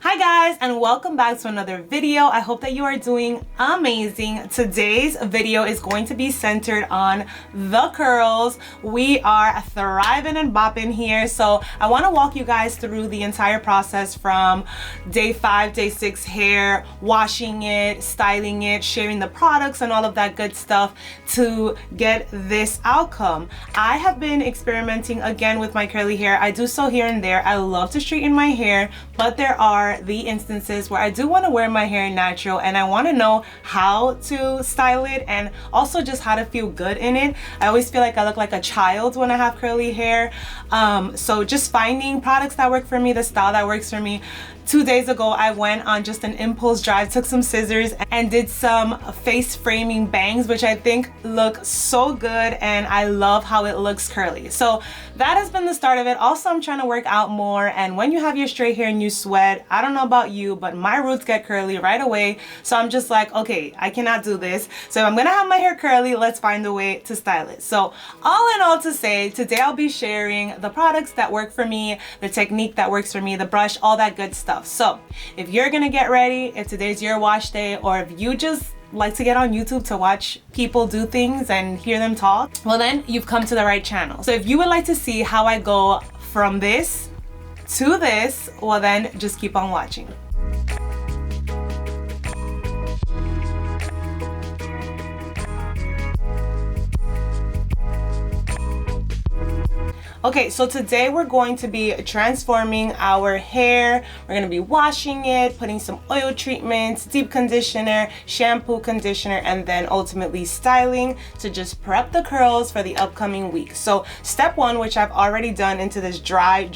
Hi guys, and welcome back to another video. I hope that you are doing amazing. Today's video is going to be centered on the curls. We are thriving and bopping here, so I want to walk you guys through the entire process from day 5, day 6 hair, washing it, styling it, sharing the products and all of that good stuff to get this outcome. I have been experimenting again with my curly hair. I do so here and there. I love to straighten my hair, but there are the instances where I do want to wear my hair natural and I want to know how to style it and also just how to feel good in it. I always feel like I look like a child when I have curly hair. So just finding products that work for me, the style that works for me. 2 days ago, I went on just an impulse drive, took some scissors and did some face framing bangs, which I think look so good and I love how it looks curly. So that has been the start of it. Also, I'm trying to work out more, and when you have your straight hair and you sweat, I don't know about you, but my roots get curly right away. So I'm just like, okay, I cannot do this. So if I'm gonna have my hair curly, let's find a way to style it. So all in all to say, today I'll be sharing the products that work for me, the technique that works for me, the brush, all that good stuff. So if you're gonna get ready, if today's your wash day, or if you just like to get on YouTube to watch people do things and hear them talk, well then you've come to the right channel. So if you would like to see how I go from this to this, well then just keep on watching. Okay, so today we're going to be transforming our hair. We're going to be washing it, putting some oil treatments, deep conditioner, shampoo, conditioner, and then ultimately styling to just prep the curls for the upcoming week. So step one, which I've already done into this dry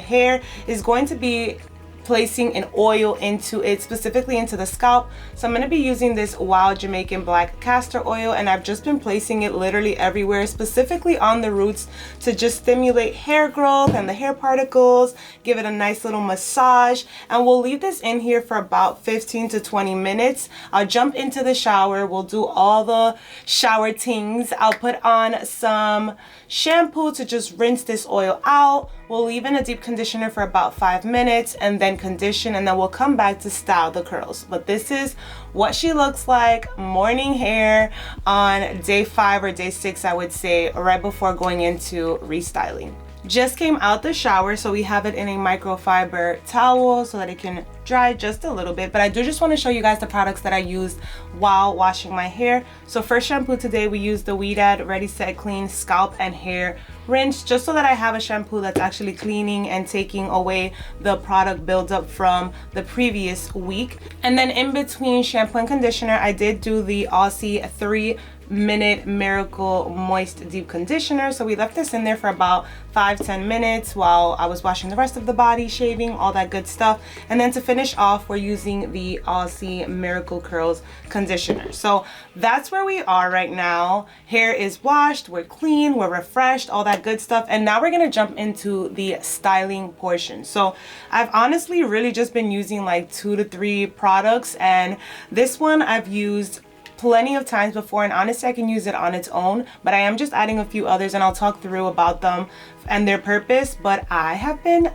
hair, is going to be placing an oil into it, specifically into the scalp. So I'm going to be using this Wild Jamaican Black castor oil, and I've just been placing it literally everywhere, specifically on the roots, to just stimulate hair growth and the hair particles, give it a nice little massage. And we'll leave this in here for about 15 to 20 minutes. I'll jump into the shower. We'll do all the shower things. I'll put on some shampoo to just rinse this oil out. We'll leave in a deep conditioner for about 5 minutes and then condition, and then we'll come back to style the curls. But this is what she looks like morning hair on day 5 or day 6, I would say, right before going into restyling. Just came out the shower, so we have it in a microfiber towel so that it can dry just a little bit. But I do just want to show you guys the products that I used while washing my hair. So for shampoo today, we used the Weedad Ready Set Clean Scalp and Hair Rinse, just so that I have a shampoo that's actually cleaning and taking away the product buildup from the previous week. And then in between shampoo and conditioner, I did do the Aussie 3-minute Miracle Moist Deep Conditioner. So we left this in there for about 5-10 minutes while I was washing the rest of the body, shaving, all that good stuff. And then to finish off, we're using the Aussie Miracle Curls conditioner. So that's where we are right now. Hair is washed, we're clean, we're refreshed, all that good stuff. And now we're gonna jump into the styling portion. So I've honestly really just been using like 2 to 3 products, and this one I've used plenty of times before, and honestly I can use it on its own, but I am just adding a few others and I'll talk through about them and their purpose. But I have been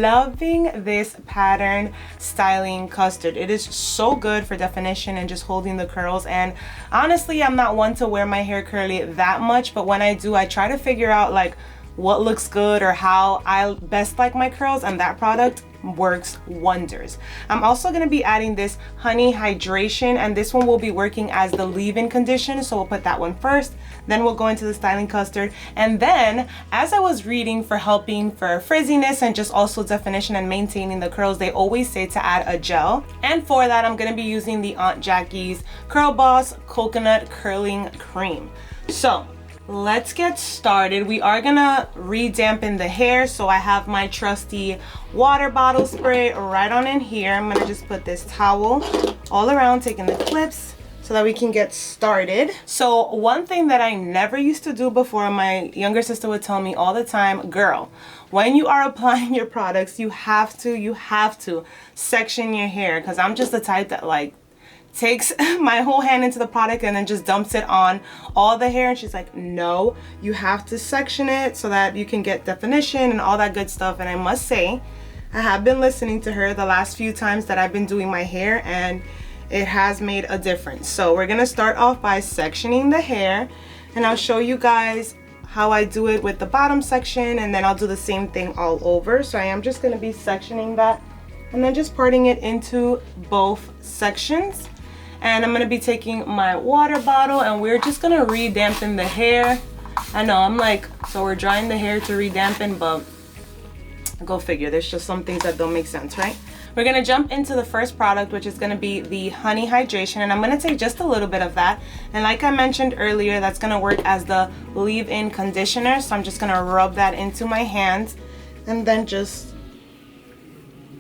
loving this pattern styling custard. It is so good for definition and just holding the curls. And honestly, I'm not one to wear my hair curly that much, but when I do, I try to figure out like what looks good or how I best like my curls, and that product works wonders. I'm also going to be adding this honey hydration, and this one will be working as the leave-in conditioner, so we'll put that one first, then we'll go into the styling custard. And then as I was reading for helping for frizziness and just also definition and maintaining the curls, they always say to add a gel, and for that I'm going to be using the Aunt Jackie's Curl Boss Coconut Curling Cream. So let's get started. We are gonna re-dampen the hair, so I have my trusty water bottle spray right on in here. I'm gonna just put this towel all around, taking the clips so that we can get started. So one thing that I never used to do before, my younger sister would tell me all the time, girl, when you are applying your products, you have to section your hair, because I'm just the type that like takes my whole hand into the product and then just dumps it on all the hair. And she's like, no, you have to section it so that you can get definition and all that good stuff. And I must say, I have been listening to her the last few times that I've been doing my hair, and it has made a difference. So we're gonna start off by sectioning the hair, and I'll show you guys how I do it with the bottom section, and then I'll do the same thing all over. So I am just gonna be sectioning that and then just parting it into both sections. And I'm gonna be taking my water bottle, and we're just gonna re-dampen the hair. I know, I'm like, so we're drying the hair to re-dampen, but go figure, there's just some things that don't make sense, right? We're gonna jump into the first product, which is gonna be the Honey Hydration, and I'm gonna take just a little bit of that. And like I mentioned earlier, that's gonna work as the leave-in conditioner. So I'm just gonna rub that into my hands and then just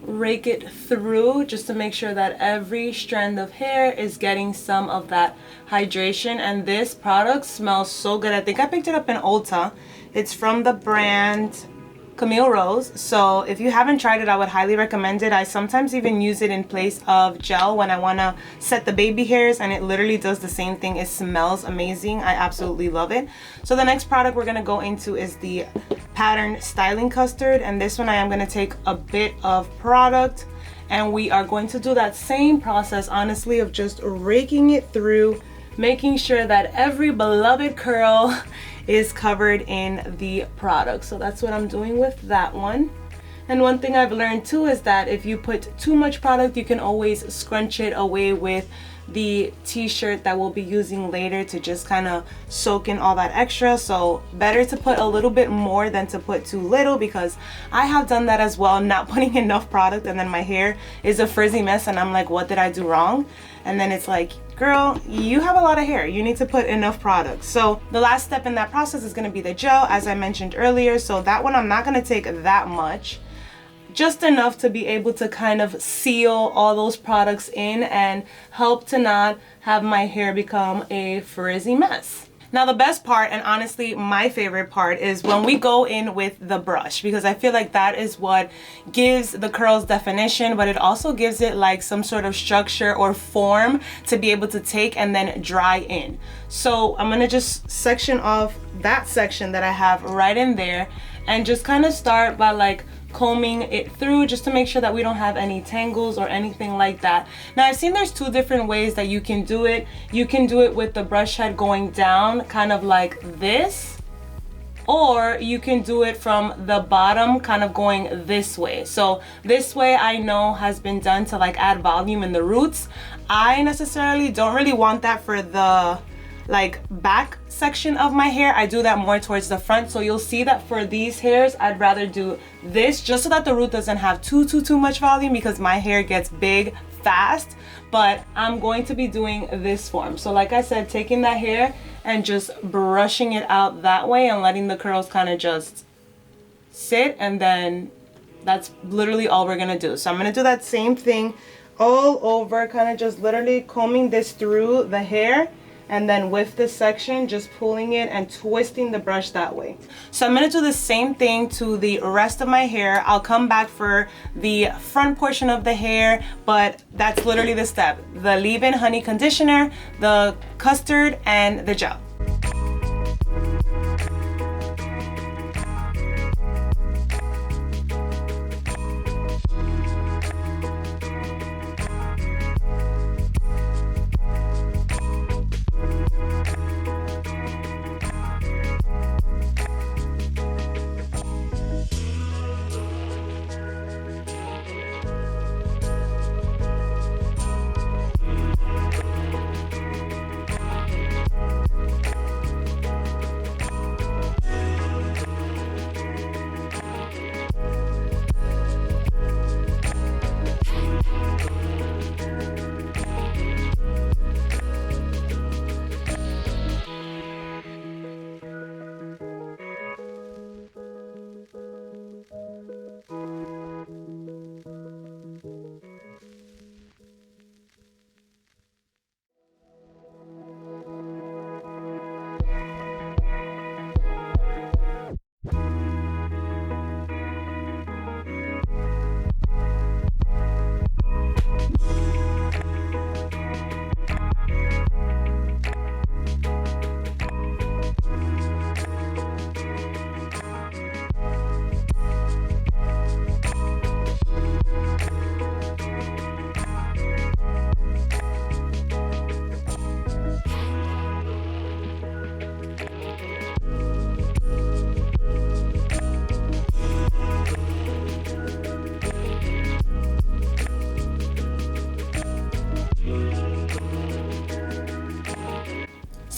rake it through, just to make sure that every strand of hair is getting some of that hydration. And this product smells so good. I think I picked it up in Ulta. It's from the brand Camille Rose. So if you haven't tried it, I would highly recommend it. I sometimes even use it in place of gel when I want to set the baby hairs, and it literally does the same thing. It smells amazing. I absolutely love it. So the next product we're going to go into is the Pattern Styling Custard, and this one I am going to take a bit of product, and we are going to do that same process, honestly, of just raking it through, making sure that every beloved curl is covered in the product. So that's what I'm doing with that one. And one thing I've learned too is that if you put too much product, you can always scrunch it away with the t-shirt that we'll be using later to just kind of soak in all that extra. So better to put a little bit more than to put too little, because I have done that as well, not putting enough product, and then my hair is a frizzy mess and I'm like, what did I do wrong? And then it's like, girl, you have a lot of hair, you need to put enough product. So the last step in that process is going to be the gel, as I mentioned earlier. So that one I'm not going to take that much, just enough to be able to kind of seal all those products in and help to not have my hair become a frizzy mess. Now the best part, and honestly my favorite part, is when we go in with the brush, because I feel like that is what gives the curls definition, but it also gives it like some sort of structure or form to be able to take and then dry in. So I'm gonna just section off that section that I have right in there, and just kind of start by like combing it through, just to make sure that we don't have any tangles or anything like that. Now I've seen there's two different ways that you can do it. You can do it with the brush head going down, kind of like this, or you can do it from the bottom, kind of going this way. So this way I know has been done to like add volume in the roots. I necessarily don't really want that for the like back section of my hair. I do that more towards the front. So you'll see that for these hairs I'd rather do this, just so that the root doesn't have too much volume, because my hair gets big fast. But I'm going to be doing this form. So like I said, taking that hair and just brushing it out that way and letting the curls kind of just sit, and then that's literally all we're gonna do. So I'm gonna do that same thing all over, kind of just literally combing this through the hair, and then with this section just pulling it and twisting the brush that way. So I'm going to do the same thing to the rest of my hair. I'll come back for the front portion of the hair, but that's literally the step: the leave-in honey conditioner, the custard, and the gel.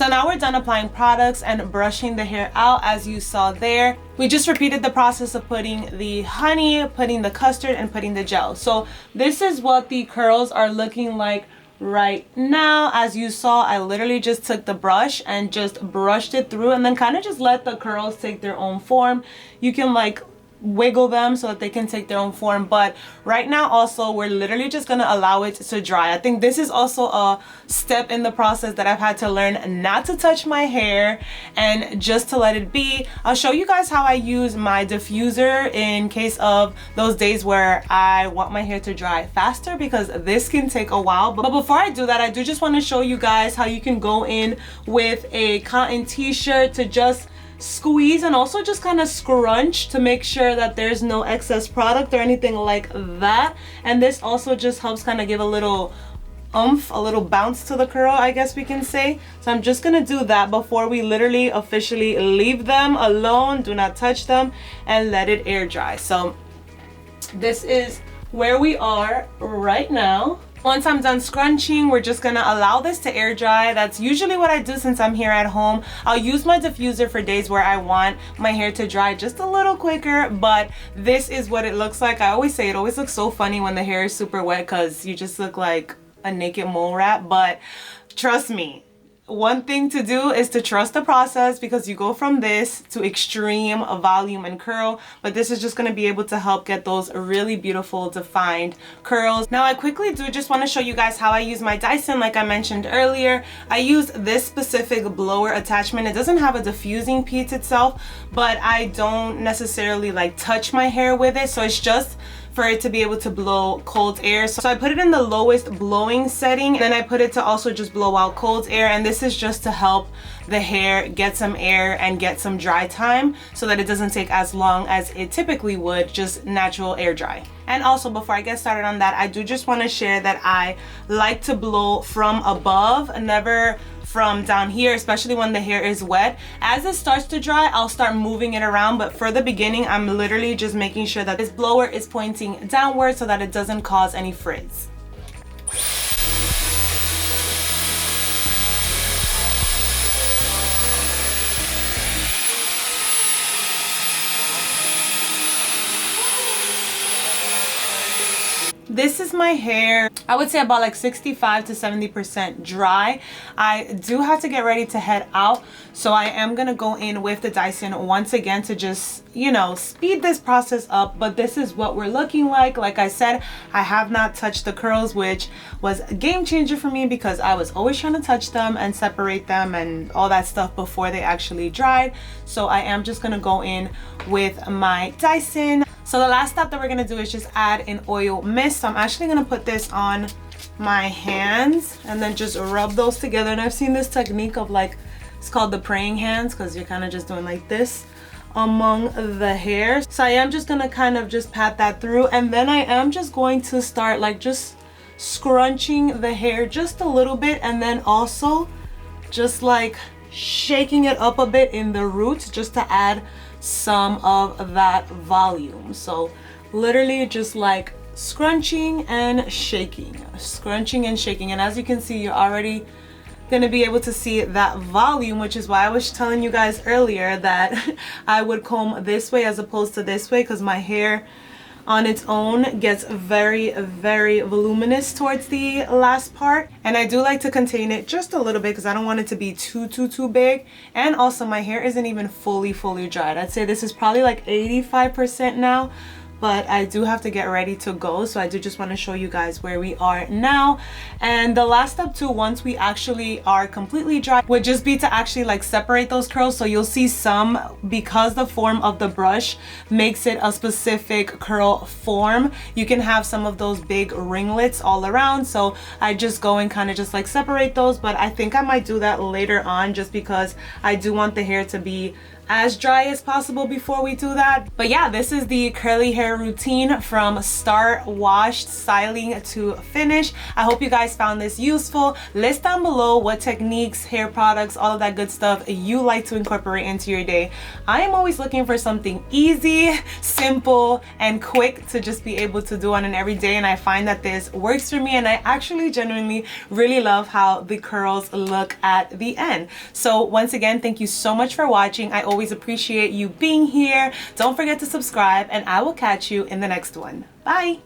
So now we're done applying products and brushing the hair out as you saw there. We just repeated the process of putting the honey, putting the custard, and putting the gel. So this is what the curls are looking like right now. As you saw, I literally just took the brush and just brushed it through and then kind of just let the curls take their own form. You can like wiggle them so that they can take their own form, but right now also we're literally just gonna allow it to dry. I think this is also a step in the process that I've had to learn, not to touch my hair and just to let it be. I'll show you guys how I use my diffuser in case of those days where I want my hair to dry faster, because this can take a while. But before I do that, I do just want to show you guys how you can go in with a cotton t-shirt to just squeeze and also just kind of scrunch to make sure that there's no excess product or anything like that. And this also just helps kind of give a little oomph, a little bounce to the curl, I guess we can say. So I'm just gonna do that before we literally officially leave them alone. Do not touch them and let it air dry. So this is where we are right now. Once I'm done scrunching, we're just gonna allow this to air dry. That's usually what I do since I'm here at home. I'll use my diffuser for days where I want my hair to dry just a little quicker, but this is what it looks like. I always say it always looks so funny when the hair is super wet because you just look like a naked mole rat, but trust me, one thing to do is to trust the process, because you go from this to extreme volume and curl, but this is just going to be able to help get those really beautiful defined curls. Now I quickly do just want to show you guys how I use my Dyson. Like I mentioned earlier, I use this specific blower attachment. It doesn't have a diffusing piece itself, but I don't necessarily like touch my hair with it, so it's just for it to be able to blow cold air. So I put it in the lowest blowing setting, and then I put it to also just blow out cold air, and this is just to help the hair get some air and get some dry time so that it doesn't take as long as it typically would just natural air dry. And also, before I get started on that, I do just want to share that I like to blow from above, never from down here, especially when the hair is wet. As it starts to dry, I'll start moving it around, but for the beginning, I'm literally just making sure that this blower is pointing downward so that it doesn't cause any frizz. This is my hair, I would say about like 65 to 70% dry. I do have to get ready to head out, so I am gonna go in with the Dyson once again to just, you know, speed this process up. But this is what we're looking like. Like I said, I have not touched the curls, which was a game changer for me because I was always trying to touch them and separate them and all that stuff before they actually dried. So I am just gonna go in with my Dyson. So the last step that we're gonna do is just add an oil mist. So I'm actually gonna put this on my hands and then just rub those together. And I've seen this technique of like, it's called the praying hands, because you're kind of just doing like this among the hair. So I am just gonna kind of just pat that through, and then I am just going to start like just scrunching the hair just a little bit, and then also just like shaking it up a bit in the roots just to add some of that volume. So literally just like scrunching and shaking, scrunching and shaking. And as you can see, you're already gonna be able to see that volume, which is why I was telling you guys earlier that I would comb this way as opposed to this way, because my hair on its own gets very, very voluminous towards the last part. And I do like to contain it just a little bit because I don't want it to be too big. And also my hair isn't even fully dried. I'd say this is probably like 85% now, but I do have to get ready to go. So I do just want to show you guys where we are now. And the last step too, once we actually are completely dry, would just be to actually like separate those curls. So you'll see some, because the form of the brush makes it a specific curl form, you can have some of those big ringlets all around. So I just go and kind of just like separate those, but I think I might do that later on just because I do want the hair to be as dry as possible before we do that. But yeah, this is the curly hair routine from start, washed, styling to finish. I hope you guys found this useful. List down below what techniques, hair products, all of that good stuff you like to incorporate into your day. I am always looking for something easy, simple, and quick to just be able to do on an everyday, and I find that this works for me, and I actually genuinely really love how the curls look at the end. So once again, thank you so much for watching. I always appreciate you being here. Don't forget to subscribe, and I will catch you in the next one. Bye!